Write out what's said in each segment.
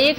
1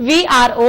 VRO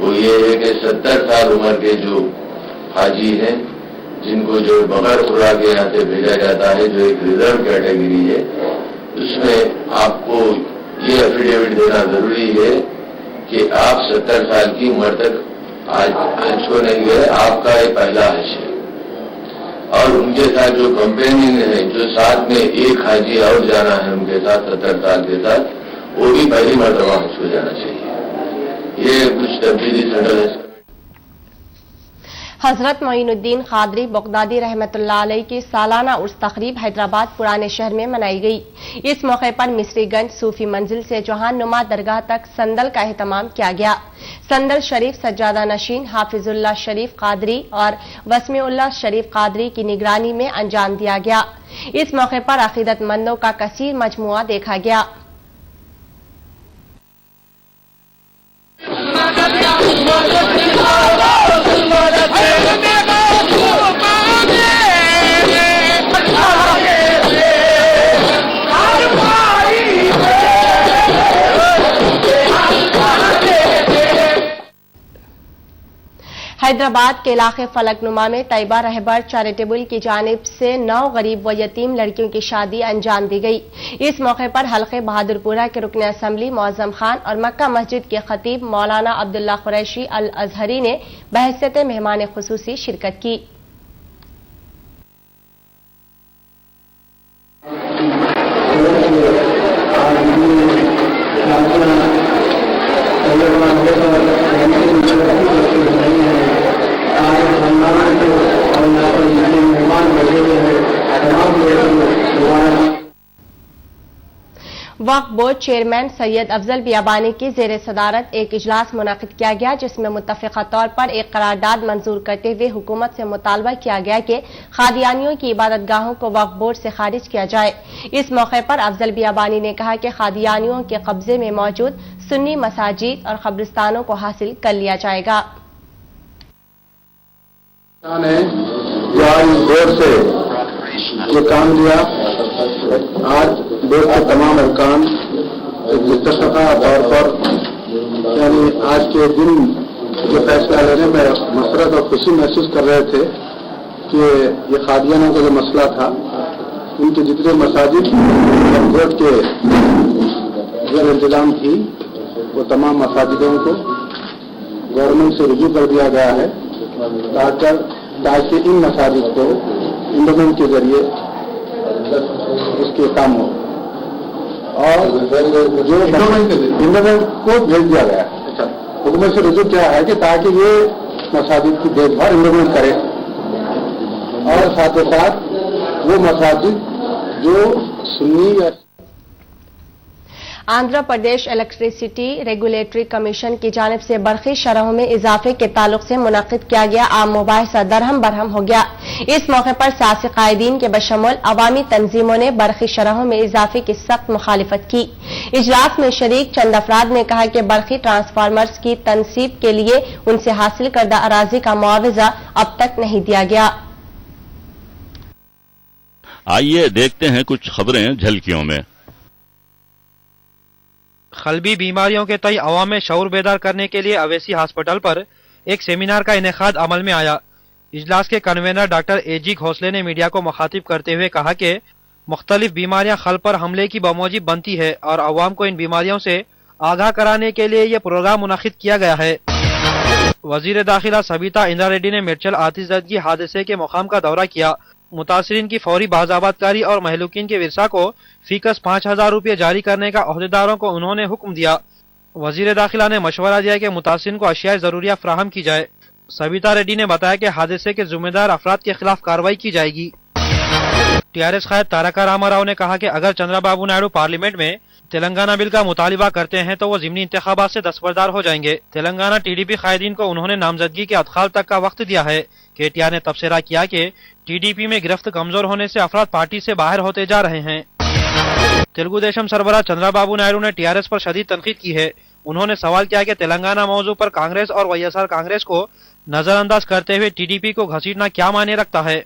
وہ یہ ہے کہ 70 سال عمر کے جو حاجی ہیں جن کو جو بغیر خوراک یہاں سے بھیجا جاتا ہے، جو ایک ریزرو کیٹیگری ہے، اس میں آپ کو یہ ایفیڈیوٹ دینا ضروری ہے کہ آپ 70 سال کی عمر تک آج حج کو نہیں گئے، آپ کا یہ پہلا حج ہے۔ اور ان کے ساتھ جو کمپینین ہے، جو ساتھ میں ایک حاجی اور جانا ہے ان کے ساتھ 70 سال کے ساتھ، وہ بھی پہلی مرتبہ حج کو جانا چاہیے۔ یہ کچھ تبدیلی سینٹرل ہے۔ حضرت معین الدین قادری بغدادی رحمت اللہ علیہ کی سالانہ عرس تقریب حیدرآباد پرانے شہر میں منائی گئی۔ اس موقع پر مصری گنج صوفی منزل سے جہان نما درگاہ تک سندل کا اہتمام کیا گیا۔ سندل شریف سجادہ نشین حافظ اللہ شریف قادری اور وسمی اللہ شریف قادری کی نگرانی میں انجام دیا گیا۔ اس موقع پر عقیدت مندوں کا کثیر مجموعہ دیکھا گیا۔ حیدرآباد کے علاقے فلک نما میں طیبہ رہبر چیریٹیبل کی جانب سے 9 غریب و یتیم لڑکیوں کی شادی انجام دی گئی۔ اس موقع پر حلقے بہادر پورہ کے رکن اسمبلی معظم خان اور مکہ مسجد کے خطیب مولانا عبداللہ قریشی الازہری نے بحیثیت مہمان خصوصی شرکت کی۔ وقف بورڈ چیئرمین سید افضل بیابانی کی زیر صدارت ایک اجلاس منعقد کیا گیا، جس میں متفقہ طور پر ایک قرارداد منظور کرتے ہوئے حکومت سے مطالبہ کیا گیا کہ قادیانیوں کی عبادت گاہوں کو وقف بورڈ سے خارج کیا جائے۔ اس موقع پر افضل بیابانی نے کہا کہ قادیانیوں کے قبضے میں موجود سنی مساجد اور قبرستانوں کو حاصل کر لیا جائے گا۔ بورڈ سے یہ کام لیا، آج بورڈ کے تمام ارکان متفقہ طور پر یعنی آج کے دن یہ فیصلہ لینے میں مسرت اور خوشی محسوس کر رہے تھے کہ یہ قادیانوں کا جو مسئلہ تھا، ان کے جتنے مساجد بورڈ کے زیر انتظام تھی، وہ تمام مساجدوں کو گورنمنٹ سے رجوع کر دیا گیا ہے تاکہ ان مساجد کو انڈومنٹ کے ذریعے اس کے کام ہو، اور جو انڈومنٹ کو بھیج دیا گیا ہے حکومت سے رجوع کیا ہے کہ تاکہ یہ مساجد کی دیکھ بھال انڈومنٹ کرے، اور ساتھ ہی ساتھ وہ مساجد جو سنی یا Andhra Pradesh electricity regulatory commission کی جانب سے برقی شرحوں میں اضافے کے تعلق سے منعقد کیا گیا عام مباحثہ درہم برہم ہو گیا۔ اس موقع پر سیاسی قائدین کے بشمول عوامی تنظیموں نے برقی شرحوں میں اضافے کی سخت مخالفت کی۔ اجلاس میں شریک چند افراد نے کہا کہ برقی ٹرانسفارمرز کی تنصیب کے لیے ان سے حاصل کردہ اراضی کا معاوضہ اب تک نہیں دیا گیا۔ آئیے دیکھتے ہیں کچھ خبریں جھلکیوں میں۔ قلبی بیماریوں کے تئیں عوام میں شعور بیدار کرنے کے لیے اویسی ہاسپٹل پر ایک سیمینار کا انعقاد عمل میں آیا۔ اجلاس کے کنوینر ڈاکٹر اے جی گھوسلے نے میڈیا کو مخاطب کرتے ہوئے کہا کہ مختلف بیماریاں قلب پر حملے کی بموجب بنتی ہے اور عوام کو ان بیماریوں سے آگاہ کرانے کے لیے یہ پروگرام منعقد کیا گیا ہے۔ وزیر داخلہ سبیتا اندرا ریڈی نے میرچل آتش زدگی حادثے کے مقام کا دورہ کیا۔ متاثرین کی فوری بازآباد کاری اور مہلوکین کے ورثہ کو فیکس 5000 روپے جاری کرنے کا عہدیداروں کو انہوں نے حکم دیا۔ وزیر داخلہ نے مشورہ دیا کہ متاثرین کو اشیاء ضروریہ فراہم کی جائے۔ سبیتا ریڈی نے بتایا کہ حادثے کے ذمہ دار افراد کے خلاف کارروائی کی جائے گی۔ ٹی آر ایس قائد تارکا راما راؤ نے کہا کہ اگر چندرا بابو نائیڈو پارلیمنٹ میں تلنگانہ بل کا مطالبہ کرتے ہیں تو وہ ضمنی انتخابات سے دستبردار ہو جائیں گے۔ تلنگانہ ٹی ڈی پی قائدین کو انہوں نے نامزدگی کے ادخال تک کا وقت دیا ہے۔ کے ٹی آر نے تبصرہ کیا کہ ٹی ڈی پی میں گرفت کمزور ہونے سے افراد پارٹی سے باہر ہوتے جا رہے ہیں۔ تلگو دیشم سربراہ چندرا بابو نائیڈو نے ٹی آر ایس پر شدید تنقید کی ہے۔ انہوں نے سوال کیا کہ تلنگانہ موضوع پر کانگریس اور وائی ایس آر کانگریس کو نظر انداز کرتے ہوئے ٹی ڈی پی کو گھسیٹنا کیا معنی رکھتا ہے۔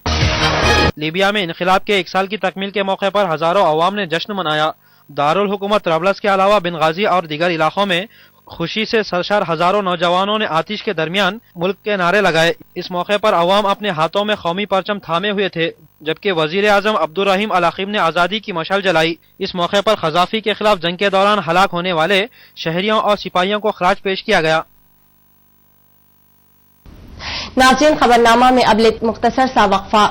لیبیا میں انقلاب کے 1 سال کی تکمیل کے موقع پر ہزاروں عوام نے جشن منایا۔ دارالحکومت طرابلس کے علاوہ بنغازی اور دیگر علاقوں میں خوشی سے سرشار ہزاروں نوجوانوں نے آتش کے درمیان ملک کے نعرے لگائے۔ اس موقع پر عوام اپنے ہاتھوں میں قومی پرچم تھامے ہوئے تھے، جبکہ وزیر اعظم عبدالرحیم العقیل نے آزادی کی مشعل جلائی۔ اس موقع پر قذافی کے خلاف جنگ کے دوران ہلاک ہونے والے شہریوں اور سپاہیوں کو خراج پیش کیا گیا۔ ناظرین، خبرنامہ میں اب مختصر سا وقفہ۔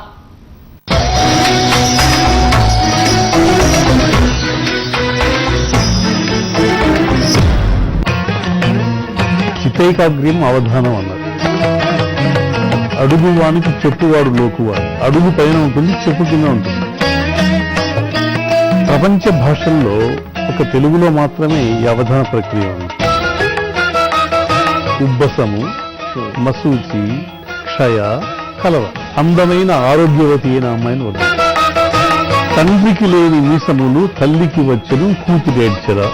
చితైకాగ్ర్యం అవధానం అన్నారు. అడుగు వానికి చెప్పువాడు లోకువాడు. అడుగు పైన ఉంటుంది, చెప్పు కింద ఉంటుంది. ప్రపంచ భాషల్లో ఒక తెలుగులో మాత్రమే ఈ అవధాన ప్రక్రియ ఉంది. ఉబ్బసము, మసూచి, క్షయ, కలవ. అందమైన ఆరోగ్యవతి అయిన అమ్మాయిని వద్దు. తండ్రికి లేని మీసములు తల్లికి వచ్చెను కూతురేడ్చెరా.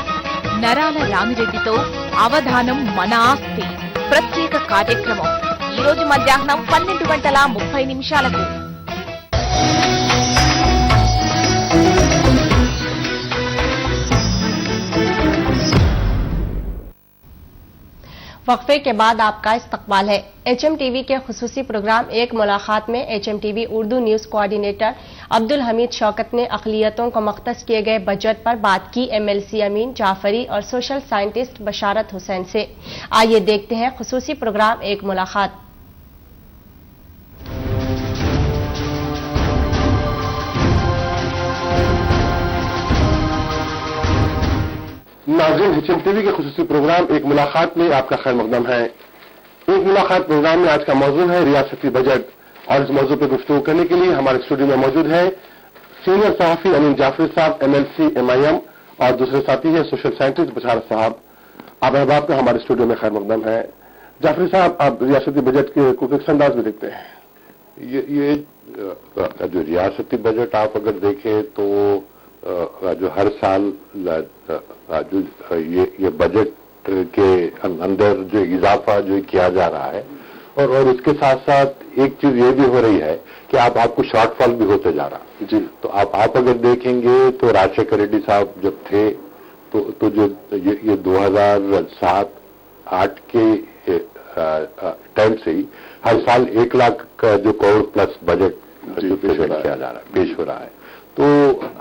నరాల రామిరెడ్డితో అవధానం మన ఆస్తి ప్రత్యేక కార్యక్రమం ఈ రోజు మధ్యాహ్నం 12:30 وقفے کے بعد آپ کا استقبال ہے۔ ایچ ایم ٹی وی کے خصوصی پروگرام ایک ملاقات میں H M T V Urdu news coordinator Abdul Hamid Shaukat نے اقلیتوں کو مختص کیے گئے بجٹ پر بات کی۔ ایم ایل سی امین جعفری اور سوشل سائنٹسٹ بشارت حسین سے۔ آئیے دیکھتے ہیں خصوصی پروگرام ایک ملاقات۔ ناظرین، ایچ ایم ٹی وی کے خصوصی پروگرام ایک ملاقات میں آپ کا خیر مقدم ہے۔ ایک ملاقات پروگرام میں آج کا موضوع ہے ریاستی بجٹ، اور اس موضوع پہ گفتگو کرنے کے لیے ہمارے اسٹوڈیو میں موجود ہے سینئر صحافی امین جعفری صاحب، M L C M I M, اور دوسرے ساتھی ہیں سوشل سائنٹسٹ بشارت صاحب۔ آپ احباب کا ہمارے اسٹوڈیو میں خیر مقدم ہے۔ جعفری صاحب، آپ ریاستی بجٹ کے کو کس انداز میں دیکھتے ہیں؟ یہ جو ریاستی بجٹ آپ اگر دیکھیں تو جو ہر سال جو یہ بجٹ کے اندر جو اضافہ جو کیا جا رہا ہے، اور اس کے ساتھ ساتھ ایک چیز یہ بھی ہو رہی ہے کہ آپ کو شارٹ فال بھی ہوتے جا رہا جی۔ تو آپ اگر دیکھیں گے تو راجشیکھر ریڈی صاحب جب تھے تو جو یہ 2007-8 کے ٹائم سے ہی ہر سال 1 لاکھ کا جو کروڑ پلس بجٹ پیش ہو رہا ہے۔ تو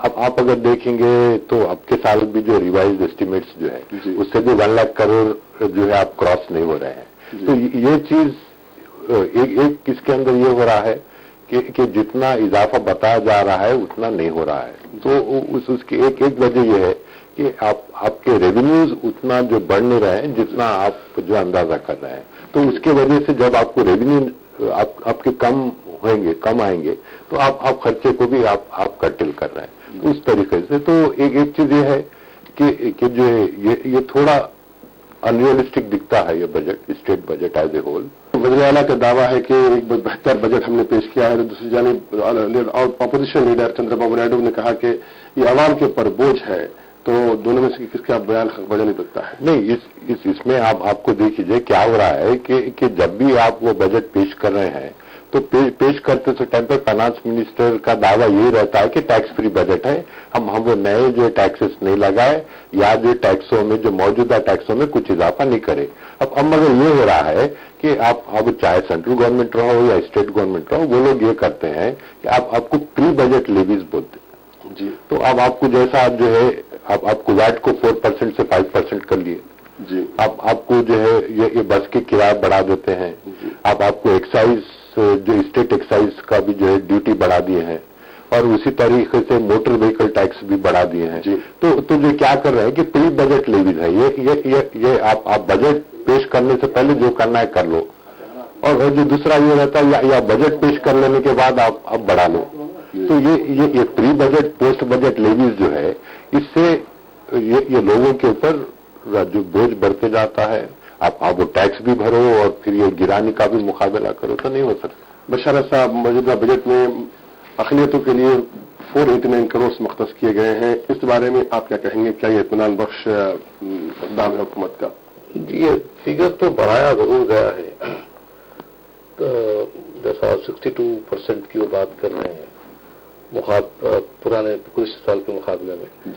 اب آپ اگر دیکھیں گے تو اب کے سال بھی جو ریوائزڈ اسٹیمیٹس جو ہے اس سے بھی 1 لاکھ کروڑ جو ہے آپ کراس نہیں ہو رہے ہیں۔ تو یہ چیز ایک اس کے اندر یہ ہو رہا ہے کہ جتنا اضافہ بتایا جا رہا ہے اتنا نہیں ہو رہا ہے۔ تو اس کی ایک وجہ یہ ہے کہ آپ کے ریونیوز اتنا جو بڑھ نہیں رہے ہیں جتنا آپ جو اندازہ کر رہے ہیں۔ تو اس کی وجہ سے جب آپ کو ریونیو آپ کے کم آئیں گے تو آپ خرچے کو بھی آپ کٹل کر رہے ہیں اس طریقے سے۔ تو ایک چیز یہ ہے کہ جو ہے یہ تھوڑا انریلسٹک دکھتا ہے یہ budget, state budget as a whole. وزیر اعلیٰ کا دعویٰ ہے کہ ایک بہتر بجٹ ہم نے پیش کیا ہے، تو دوسری جانب اپوزیشن لیڈر چندر بابو نائیڈو نے کہا کہ یہ عوام کے اوپر بوجھ ہے۔ تو دونوں میں سے کس کا بیان وجہ نہیں لگتا ہے؟ نہیں، اس میں آپ کو دیکھیے کیا ہو رہا ہے کہ جب بھی آپ وہ بجٹ پیش کر رہے ہیں تو پیش کرتے سے ٹائم پہ فائنانس منسٹر کا دعویٰ یہی رہتا ہے کہ ٹیکس فری بجٹ ہے، ہم وہ نئے جو ٹیکسز نہیں لگائے یا جو ٹیکسوں میں جو موجودہ ٹیکسوں میں کچھ اضافہ نہیں کرے۔ اب مگر یہ ہو رہا ہے کہ آپ اب چاہے سینٹرل گورنمنٹ رہو یا اسٹیٹ گورنمنٹ رہو، وہ لوگ یہ کرتے ہیں کہ آپ کو پری بجٹ لیویز بولتے ہیں جی۔ تو اب آپ کو جیسا جو ہے آپ کو ویٹ کو 4% سے 5% کر لیے جی۔ آپ کو جو ہے یہ بس کے کرایہ بڑھا دیتے ہیں، آپ کو ایکسائز جو اسٹیٹ ایکسائز کا بھی جو ہے ڈیوٹی بڑھا دیے ہیں، اور اسی طریقے سے موٹر وہیکل ٹیکس بھی بڑھا دیے ہیں۔ تو جو کیا کر رہے ہیں کہ پری بجٹ لیویز ہے، یہ آپ بجٹ پیش کرنے سے پہلے جو کرنا ہے کر لو، اور جو دوسرا یہ رہتا ہے یا بجٹ پیش کر لینے کے بعد آپ بڑھا لو۔ تو یہ pre budget post budget levies جو ہے، اس سے یہ لوگوں کے اوپر جو بوجھ بڑھتے جاتا ہے، آپ وہ ٹیکس بھی بھرو اور پھر یہ گرانی کا بھی مقابلہ کرو تو نہیں ہو سکتا۔ بشارت صاحب، موجودہ بجٹ میں اقلیتوں کے لیے 489 کروڑ مختص کیے گئے ہیں، اس بارے میں آپ کیا کہیں گے؟ کیا یہ اطمینان بخش اقدام ہے حکومت کا؟ یہ فگر تو بڑھایا ضرور گیا ہے، جیسا 62% کی وہ بات کر رہے ہیں پرانے کچھ سال کے مقابلے میں،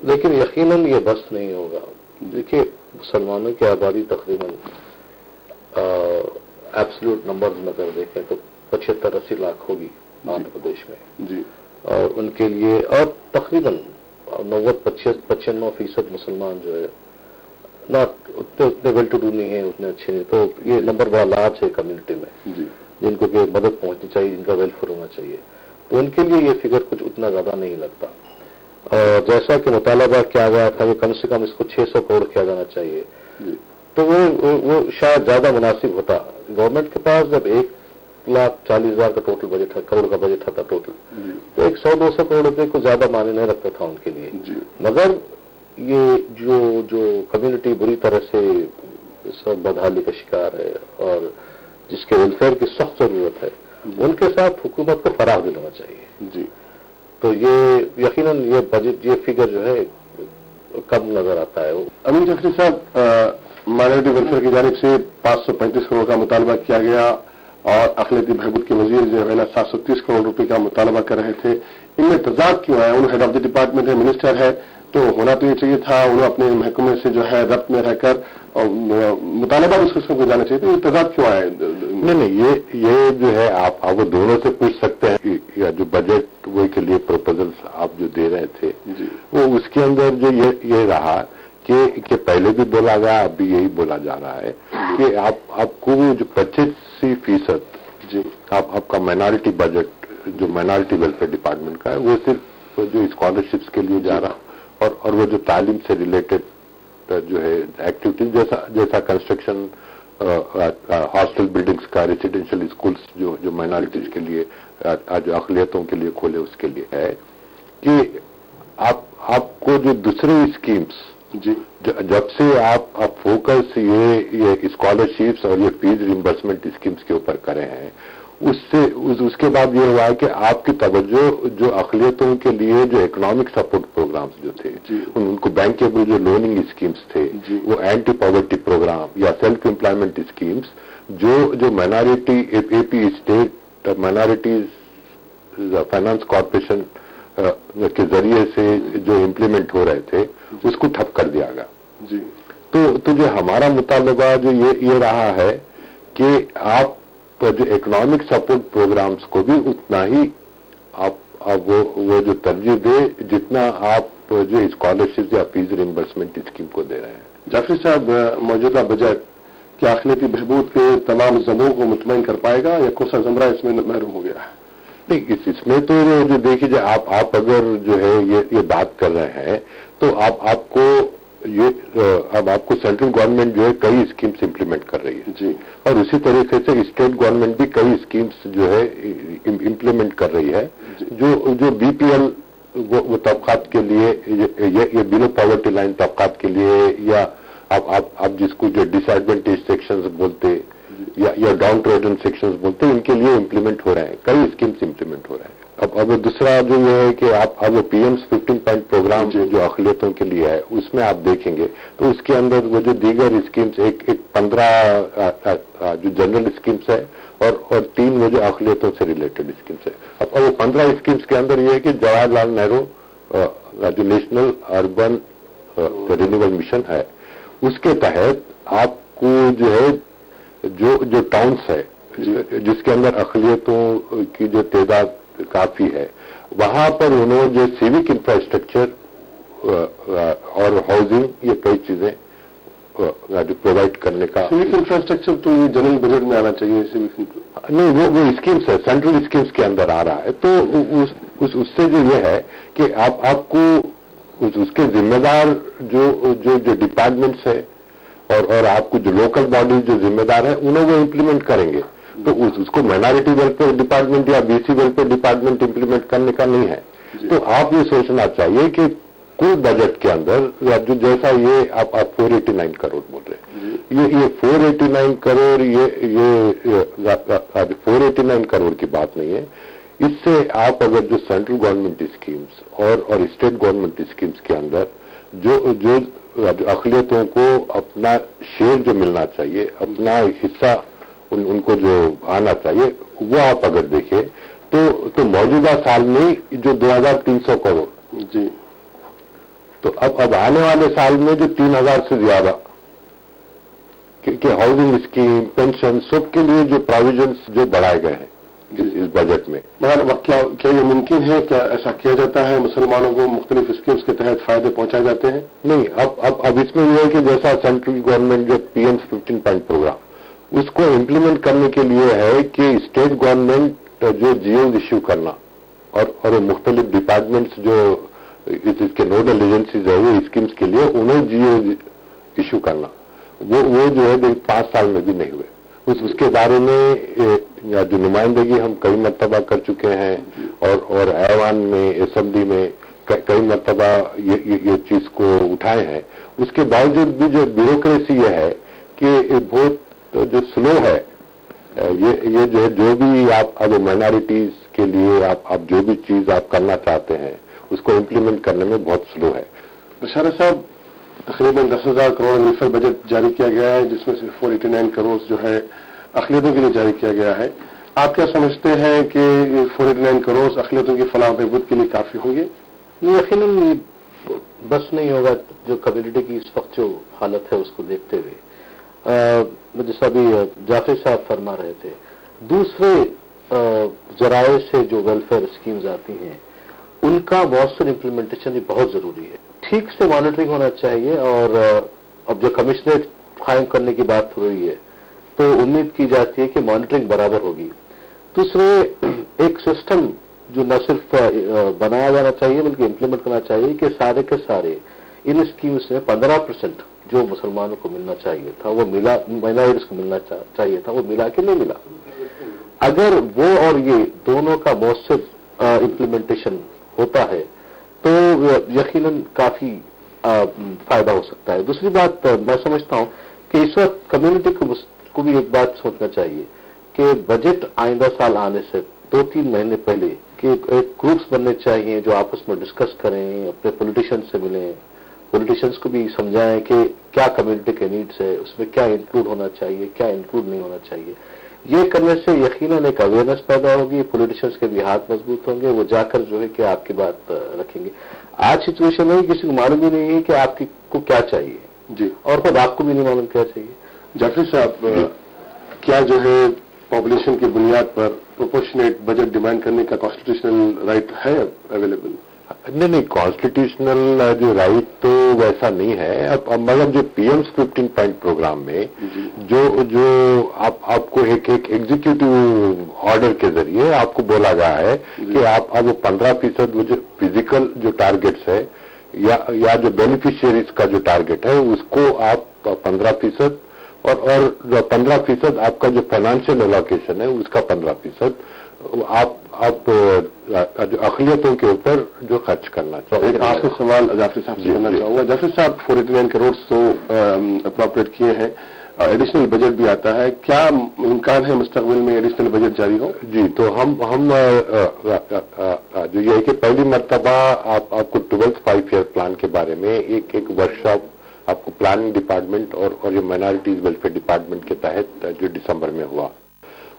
لیکن یقیناً یہ بس نہیں ہوگا۔ دیکھیے مسلمانوں کی آبادی تقریباً ایبسلوٹ نمبرز میں اگر دیکھیں تو 75-80 لاکھ ہوگی آندھرا پردیش میں جی اور ان کے لیے اور تقریباً 90-95% مسلمان جو ہے اتنے ویل ٹو ڈو نہیں ہیں، اتنے اچھے نہیں، تو یہ نمبر بڑا لارج ہے کمیونٹی میں جی جن کو کہ مدد پہنچنی چاہیے، جن کا ویلفیئر ہونا چاہیے، تو ان کے لیے یہ فگر کچھ اتنا زیادہ نہیں لگتا. اور جیسا کہ مطالبہ کیا گیا تھا کہ کم سے کم اس کو 600 کروڑ کیا جانا چاہیے، جی تو وہ شاید زیادہ مناسب ہوتا. گورنمنٹ کے پاس جب 1,40,000 کا ٹوٹل بجٹ ہے، کروڑ کا بجٹ تھا ٹوٹل، جی تو 100-200 کروڑ روپے کو زیادہ معنی نہیں رکھتا تھا ان کے لیے. جی مگر یہ جو کمیونٹی بری طرح سے اس وقت بدحالی کا شکار ہے اور جس کے ویلفیئر کی سخت ضرورت ہے، ان کے ساتھ حکومت کو فراغ دلانا چاہیے. جی تو یہ یقیناً یہ بجٹ، یہ فگر جو ہے کم نظر آتا ہے. امین جعفری صاحب، مائنورٹی ویلفیئر کی جانب سے 535 کروڑ کا مطالبہ کیا گیا اور اقلیتی بہبود کے وزیر جو ہے 730 کروڑ روپے کا مطالبہ کر رہے تھے. ان میں تضاد کیوں ہے؟ انہوں ہیڈ آف دی ڈپارٹمنٹ ہے، منسٹر ہے، تو ہونا تو یہ چاہیے تھا انہوں اپنے محکمے سے جو ہے ربط میں رہ کر اور مطالبہ اس قسم کو جانا چاہیے تھا. یہ تضاد کیوں آئے؟ نہیں، یہ جو ہے آپ وہ دونوں سے پوچھ سکتے ہیں یا جو بجٹ وہ کے لیے پروپوزلس آپ جو دے رہے تھے جی وہ اس کے اندر جو یہ رہا کہ پہلے بھی بولا گیا، اب بھی یہی بولا جا رہا ہے کہ آپ کو جو 85% جی آپ کا مائنارٹی بجٹ جو مائنارٹی ویلفیئر ڈپارٹمنٹ کا ہے وہ صرف جو اسکالرشپس کے لیے جا رہا اور وہ جو تعلیم سے ریلیٹڈ جو ہے ایکٹیویٹیز جیسا کنسٹرکشن ہاسٹل بلڈنگز کا، ریزیڈینشیل اسکولس جو مائنارٹیز کے لیے جو اقلیتوں کے لیے کھولے اس کے لیے ہے کہ آپ کو جو دوسری اسکیمز جی جب سے آپ فوکس یہ اسکالرشپس اور یہ فیس ریمبرسمنٹ اسکیمز کے اوپر کرے ہیں، اس کے بعد یہ ہوا ہے کہ آپ کی توجہ جو اقلیتوں کے لیے جو اکنامک سپورٹ پروگرامز جو تھے جی ان کو بینکیبل جو لوننگ اسکیمز تھے جی وہ اینٹی پاورٹی پروگرام یا سیلف امپلائمنٹ اسکیمز جو minority A P state minorities finance corporation کے ذریعے سے جو امپلیمنٹ ہو رہے تھے اس کو ٹھپ کر دیا گیا. جی تو جو ہمارا مطالبہ جو یہ رہا ہے کہ آپ جو اکنامک سپورٹ پروگرامز کو بھی اتنا ہی آپ وہ جو ترجیح دے جتنا آپ جو اسکالرشپ یا فیس ریمبرسمنٹ اسکیم کو دے رہے ہیں. جعفری صاحب، موجودہ بجٹ کیا اقلیتی بہبود کے تمام زمروں کو مطمئن کر پائے گا یا کوسا زمرہ اس میں محروم ہو گیا ہے؟ نہیں، اس میں تو جو دیکھیے آپ اگر جو ہے یہ بات کر رہے ہیں تو آپ کو اب آپ کو سینٹرل گورنمنٹ جو ہے کئی اسکیمز امپلیمنٹ کر رہی ہے جی اور اسی طریقے سے اسٹیٹ گورنمنٹ بھی کئی اسکیمز جو ہے امپلیمنٹ کر رہی ہے جو بی پی ایل وہ طبقات کے لیے یہ بلو پاورٹی لائن طبقات کے لیے یا آپ جس کو جو ڈس ایڈوانٹیج سیکشنز بولتے یا ڈاؤن ٹریڈن سیکشنز بولتے ان کے لیے امپلیمنٹ ہو رہے ہیں، کئی اسکیمز امپلیمنٹ ہو رہے ہیں. اب دوسرا جو یہ ہے کہ اب وہ پی ایمز 15 پوائنٹ پروگرام جو اقلیتوں کے لیے ہے اس میں آپ دیکھیں گے تو اس کے اندر وہ جو دیگر اسکیمز ایک 15 جو جنرل اسکیمز ہے اور 3 وہ جو اقلیتوں سے ریلیٹڈ اسکیمز ہے. اب وہ 15 اسکیمز کے اندر یہ ہے کہ جواہر لال نہرو جو نیشنل اربن رینیول مشن ہے اس کے تحت آپ کو جو ہے جو ٹاؤنس ہے جس کے اندر اقلیتوں کی جو تعداد کافی ہے وہاں پر انہوں جو سیوک انفراسٹرکچر اور ہاؤسنگ یہ کئی چیزیں جو پرووائڈ کرنے کا. سیوک انفراسٹرکچر تو یہ جنرل بجٹ میں آنا چاہیے. نہیں، وہ اسکیمس ہے، سینٹرل اسکیمس کے اندر آ رہا ہے. تو اس سے جو یہ ہے کہ آپ کو اس کے ذمہ دار جو ڈپارٹمنٹس ہے اور آپ کو جو لوکل باڈیز جو ذمہ دار ہیں انہوں وہ امپلیمنٹ کریں گے. تو اس کو مائنارٹی ویلفیئر ڈپارٹمنٹ یا B C welfare department implement کرنے کا نہیں ہے. تو آپ یہ سوچنا چاہیے کہ کل بجٹ کے اندر جو جیسا یہ آپ 489 کروڑ بول رہے ہیں یہ 489 کروڑ یہ 489 کروڑ کی بات نہیں ہے. اس سے آپ اگر جو سینٹرل گورنمنٹ اسکیمز اور اسٹیٹ گورنمنٹ اسکیمز کے اندر جو اقلیتوں کو اپنا شیئر جو ملنا چاہیے، اپنا حصہ ان کو جو آنا چاہیے وہ آپ اگر دیکھیں تو موجودہ سال میں جو 2300 کروڑ جی تو اب آنے والے سال میں جو 3000 سے زیادہ کہ ہاؤسنگ اسکیم، پینشن، سب کے لیے جو پروویژنس جو بڑھائے گئے ہیں اس بجٹ میں. کیا یہ ممکن ہے، کیا ایسا کیا جاتا ہے، مسلمانوں کو مختلف اسکیمز کے تحت فائدے پہنچائے جاتے ہیں؟ نہیں، اب اس میں یہ ہے کہ جیسا سینٹرل گورنمنٹ جو PM 15 پوائنٹ پروگرام اس کو امپلیمنٹ کرنے کے لیے ہے کہ اسٹیٹ گورنمنٹ جو جیوز ایشو کرنا اور مختلف ڈپارٹمنٹس جو اس کے نوڈل ایجنسیز ہے وہ اسکیمز کے لیے انہیں جیوز ایشو کرنا، وہ جو ہے 5 سال میں بھی نہیں ہوئے. اس کے بارے میں جو نمائندگی ہم کئی مرتبہ کر چکے ہیں اور ایوان میں، اسمبلی میں کئی مرتبہ یہ چیز کو اٹھائے ہیں. اس کے باوجود بھی جو بیوروکریسی یہ ہے کہ بہت جو سلو ہے، یہ جو ہے جو بھی آپ اب مائنارٹیز کے لیے آپ جو بھی چیز آپ کرنا چاہتے ہیں اس کو امپلیمنٹ کرنے میں بہت سلو ہے. بشارت صاحب، تقریباً 10,000 کروڑ ریفر بجٹ جاری کیا گیا ہے، جس میں سے 489 کروڑ جو ہے اقلیتوں کے لیے جاری کیا گیا ہے. آپ کیا سمجھتے ہیں کہ 489 کروڑ اقلیتوں کی فلاح و بہبود کے لیے کافی ہوں گے؟ یقیناً بس نہیں ہوگا. جو کمیونٹی کی اس وقت جو حالت ہے اس کو دیکھتے ہوئے، جیسا بھی جعفر صاحب فرما رہے تھے، دوسرے ذرائع سے جو ویلفیئر اسکیمز آتی ہیں ان کا مؤثر امپلیمنٹیشن بہت ضروری ہے. ٹھیک سے مانیٹرنگ ہونا چاہیے، اور اب جو کمشنریٹ قائم کرنے کی بات ہو رہی ہے تو امید کی جاتی ہے کہ مانیٹرنگ برابر ہوگی. دوسرے، ایک سسٹم جو نہ صرف بنایا جانا چاہیے بلکہ امپلیمنٹ کرنا چاہیے کہ سارے کے سارے ان اسکیمز میں 15% جو مسلمانوں کو ملنا چاہیے تھا وہ ملا، مائنارٹیز کو ملنا چاہیے تھا وہ ملا کہ نہیں ملا. اگر وہ اور یہ دونوں کا مؤثر امپلیمنٹیشن ہوتا ہے تو یقیناً کافی فائدہ ہو سکتا ہے. دوسری بات، میں سمجھتا ہوں کہ اس وقت کمیونٹی کو بھی ایک بات سوچنا چاہیے کہ بجٹ آئندہ سال آنے سے 2-3 مہینے پہلے کہ ایک گروپس بننے چاہیے جو آپس میں ڈسکس کریں، اپنے پولیٹیشینز سے ملیں، پولیٹیشینز کو بھی سمجھائیں کہ کیا کمیونٹی کے نیڈس ہے، اس میں کیا انکلوڈ ہونا چاہیے، کیا انکلوڈ نہیں ہونا چاہیے. یہ کرنے سے یقیناً ایک اویئرنیس پیدا ہوگی، پولیٹیشینز کے بھی ہاتھ مضبوط ہوں گے، وہ جا کر جو ہے کہ آپ کی بات رکھیں گے. آج سچویشن ہے کسی کو معلوم ہی نہیں ہے کہ آپ کو کیا چاہیے، جی، اور خود آپ کو بھی نہیں معلوم کیا چاہیے. جعفر صاحب، کیا جو ہے پاپولیشن کی بنیاد پر پروپورشنیٹ بجٹ ڈیمانڈ کرنے کا کانسٹیٹیوشنل رائٹ ہے اویلیبل؟ نہیں، کانسٹیٹیوشنل جو رائٹ تو ویسا نہیں ہے. اب مگر جو PM 15 پوائنٹ پروگرام میں جو آپ کو ایک ایگزیکٹو آرڈر کے ذریعے آپ کو بولا گیا ہے کہ آپ اب 15% وہ جو فزیکل جو ٹارگیٹس ہے یا جو بینیفیشیریز کا جو ٹارگیٹ ہے اس کو آپ 15% اور 15% آپ کا جو فائنانشیل الوکیشن ہے اس کا 15% آپ جو اقلیتوں کے اوپر جو خرچ کرنا چاہیے. ایک آخری سوال جعفر صاحب سے کرنا چاہوں گا. جعفر صاحب، 489 کروڑ تو اپروپریٹ کیے ہیں، ایڈیشنل بجٹ بھی آتا ہے، کیا امکان ہے مستقبل میں ایڈیشنل بجٹ جاری ہو؟ جی، تو ہم جو یہ ہے کہ پہلی مرتبہ آپ کو 12th 5-year پلان کے بارے میں ایک ورکشاپ آپ کو پلاننگ ڈپارٹمنٹ اور یہ مائنارٹیز ویلفیئر ڈپارٹمنٹ کے تحت جو دسمبر میں ہوا،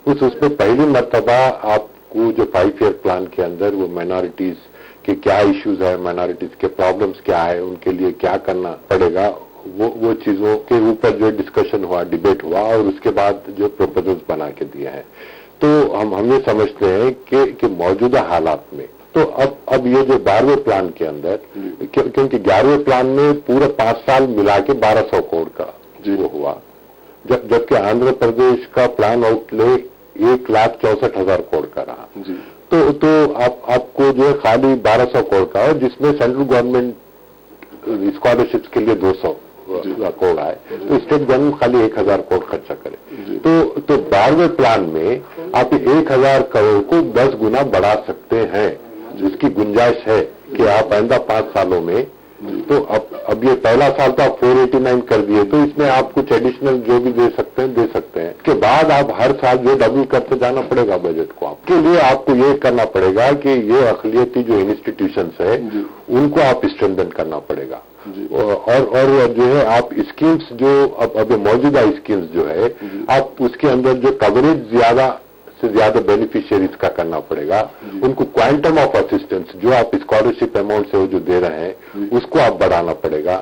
اس میں پہلی مرتبہ آپ کو جو 5-year پلان کے اندر وہ مائنارٹیز کے کیا ایشوز ہیں، مائنارٹیز کے پرابلمز کیا ہے، ان کے لیے کیا کرنا پڑے گا، وہ چیزوں کے اوپر جو ڈسکشن ہوا، ڈیبیٹ ہوا، اور اس کے بعد جو پروپوزلز بنا کے دیے ہیں. تو ہم یہ سمجھتے ہیں کہ موجودہ حالات میں تو اب یہ جو 12ویں پلان کے اندر، کیونکہ 11ویں پلان میں پورے 5 سال ملا کے 1200 کروڑ کا وہ ہوا، جبکہ آندھرا پردیش کا پلان آؤٹ لے 1,64,000 کروڑ کا رہا. تو آپ کو جو ہے خالی 1200 کروڑ کا ہے، جس میں سینٹرل گورنمنٹ اسکالرشپس کے لیے 200 کروڑ آئے، تو اسٹیٹ گورنمنٹ خالی 1,000 کروڑ خرچہ کرے. تو 12ویں پلان میں آپ 1,000 کروڑ کو 10 گنا بڑھا سکتے ہیں، جس کی گنجائش ہے کہ آپ آئندہ 5 سالوں میں. تو اب یہ پہلا سال تو آپ 489 کر دیے، تو اس میں آپ کچھ ایڈیشنل جو بھی دے سکتے ہیں. اس کے بعد آپ ہر سال جو ڈبل کرتے جانا پڑے گا بجٹ کو. آپ کے لیے آپ کو یہ کرنا پڑے گا کہ یہ اقلیتی جو انسٹیٹیوشنس ہے ان کو آپ اسٹرینتھن کرنا پڑے گا. اور جو ہے آپ اسکیمز جو اب موجودہ اسکیمز جو ہے آپ اس کے اندر جو کوریج زیادہ سے زیادہ بینیفیشیریز کا کرنا پڑے گا. ان کو کوانٹم آف اسسٹنس جو آپ اسکالرشپ اماؤنٹ سے جو دے رہے ہیں اس کو آپ بڑھانا پڑے گا.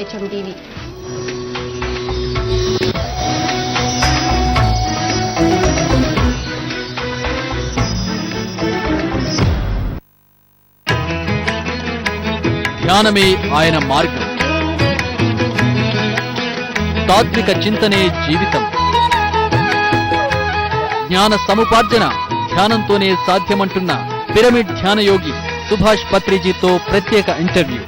HM TV। జ్ఞానమే ఆయన మార్గం, తాత్విక చింతనే జీవితం, జ్ఞాన సముపార్జన ధ్యానంతోనే సాధ్యమంటున్న పిరమిడ్ ధ్యాన యోగి సుభాష్ పత్రిజీతో ప్రత్యేక ఇంటర్వ్యూ.